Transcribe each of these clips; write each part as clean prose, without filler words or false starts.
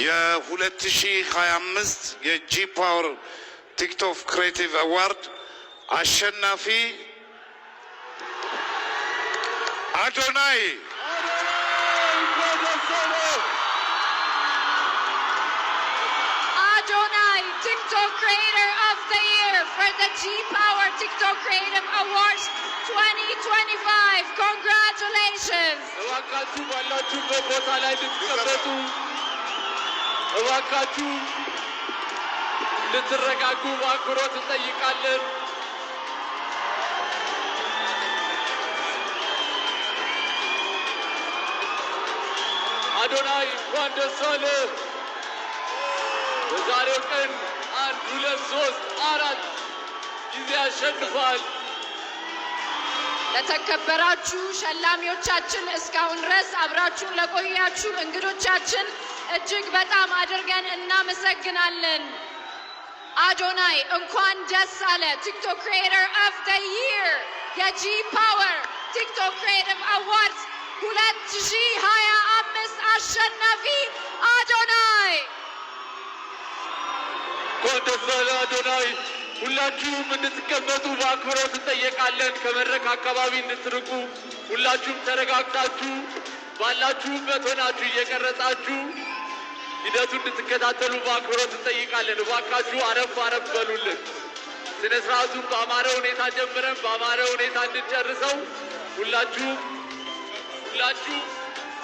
የ2025 የጂ ፓወር ቲክቶክ ክሬቲቭ አዋርድ አሸናፊ አዶናይ TikTok Creator of the Year for the G Power TikTok Creative Awards 2025. Congratulations! Adonai, wonderful. በዛሬው ቀን 1 2 3 4 ጊዜ አሸንፏል። ለተከበራችሁ ሸላሚዎቻችን እስካሁን ድረስ አብራችሁን ለቆያችሁ እንግዶቻችን እጅግ በጣም አድርገን እናመሰግናለን። አዶናይ እንኳን ደስ አለ። ቲክቶክ ክሪኤተር ኦፍ ዘ ይር የጂ ፓወር ቲክቶክ ክሪኤቲቭ አዋርድስ 2025 አሸናፊ አዶናይ ኮንደሰለ አዶናይ ሁላችሁም እንድትቀመጡ በአክብሮት እንጠይቃለን። ከመድረክ አካባቢ እንድትርቁ ሁላችሁም ተረጋግታችሁ ባላችሁበት ሆናችሁ እየቀረጻችሁ ሂደቱን እንድትከታተሉ በአክብሮት እንጠይቃለን። እባካችሁ አረፍ አረፍ በሉልን። ስነ ስርዓቱን በአማረ ሁኔታ ጀምረን በአማረ ሁኔታ እንድንጨርሰው ሁላችሁ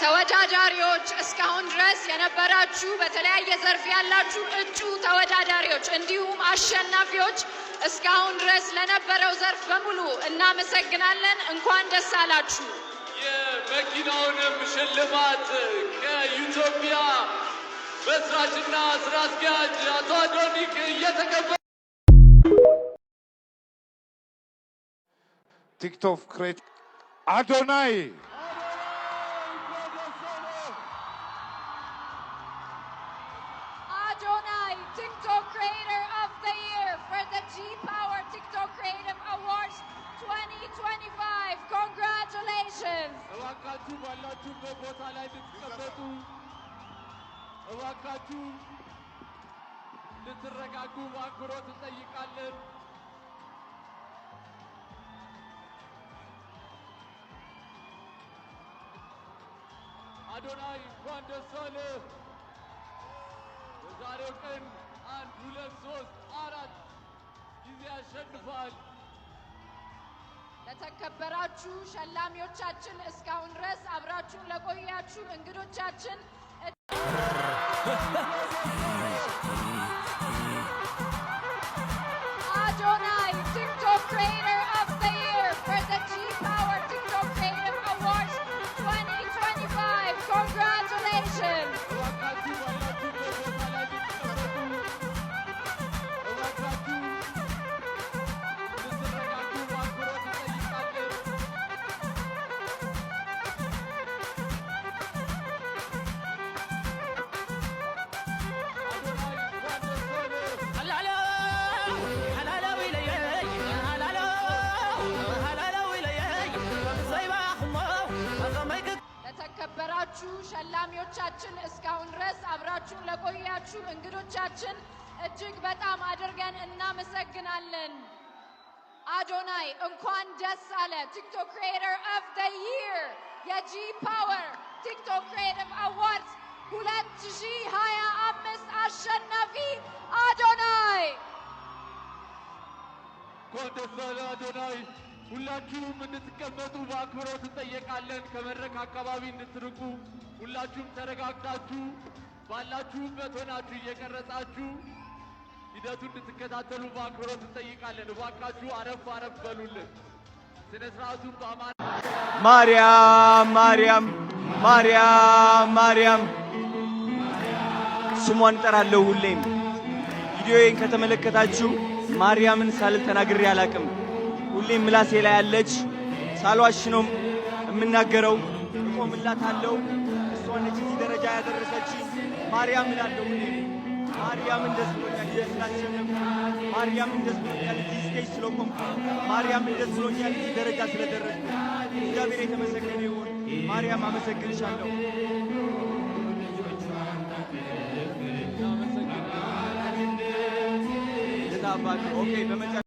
ተወዳዳሪዎች እስካሁን ድረስ የነበራችሁ በተለያየ ዘርፍ ያላችሁ እጩ ተወዳዳሪዎች እንዲሁም አሸናፊዎች እስካሁን ድረስ ለነበረው ዘርፍ በሙሉ እናመሰግናለን። እንኳን ደስ አላችሁ። የመኪናውንም ሽልማት ከኢትዮጵያ መስራችና ስራ አስኪያጅ አቶ አዶኒክ እየተቀበሉ ቲክቶክ ክሬት አዶናይ TikTok Creator of the Year for the G Power TikTok Creative Awards 2025. Congratulations! አዶናይ እንኳን ደስ አለህ። በዛሬው ቀን 1 2 3 4 ጊዜ አሸንፏል። ለተከበራችሁ ሸላሚዎቻችን እስካሁን ድረስ አብራችሁን ለቆያችሁ እንግዶቻችን አዶናይ TikTok Creator of the Year for the G Power TikTok Creative Awards 2025. Congratulations! ለተከበራችሁ ሸላሚዎቻችን እስካሁን ድረስ አብራችሁን ለቆያችሁ እንግዶቻችን እጅግ በጣም አድርገን እናመሰግናለን። አዶናይ እንኳን ደስ አለ። ቲክቶክ ክሪኤተር ኦፍ ዘ ይር የጂ ፓወር ቲክቶክ ክሪኤቲቭ አዋርድስ 2025 አሸናፊ አዶናይ ኮንደሰለ አዶናይ ሁላችሁም እንድትቀመጡ በአክብሮት እንጠይቃለን። ከመድረክ አካባቢ እንድትርቁ ሁላችሁም ተረጋግታችሁ ባላችሁበት ሆናችሁ እየቀረጻችሁ ሂደቱን እንድትከታተሉ በአክብሮት እንጠይቃለን። እባካችሁ አረፍ አረፍ በሉልን። ስነ ስርዓቱን በአማራ ማርያም ማርያም ማርያም ማርያም ስሟን እጠራለሁ ሁሌም። ቪዲዮዬን ከተመለከታችሁ ማርያምን ሳልል ተናግሬ አላቅም። ሁሌም ምላሴ ላይ ያለች ሳልዋሽ ነው የምናገረው። እቆምላታለሁ። እሷ ነች እዚህ ደረጃ ያደረሰች። ማርያም እላለሁ ሁሌም። ማርያምን ደስ ብሎኛል ስላሸነፍኩ። ማርያምን ደስ ብሎኛል እዚህ ስቴጅ ስለቆምኩ። ማርያምን ደስ ብሎኛል እዚህ ደረጃ ስለደረስኩ። እግዚአብሔር የተመሰገነ ይሁን። ማርያም አመሰግንሻለሁ። አባት ኦኬ በመጨረሻ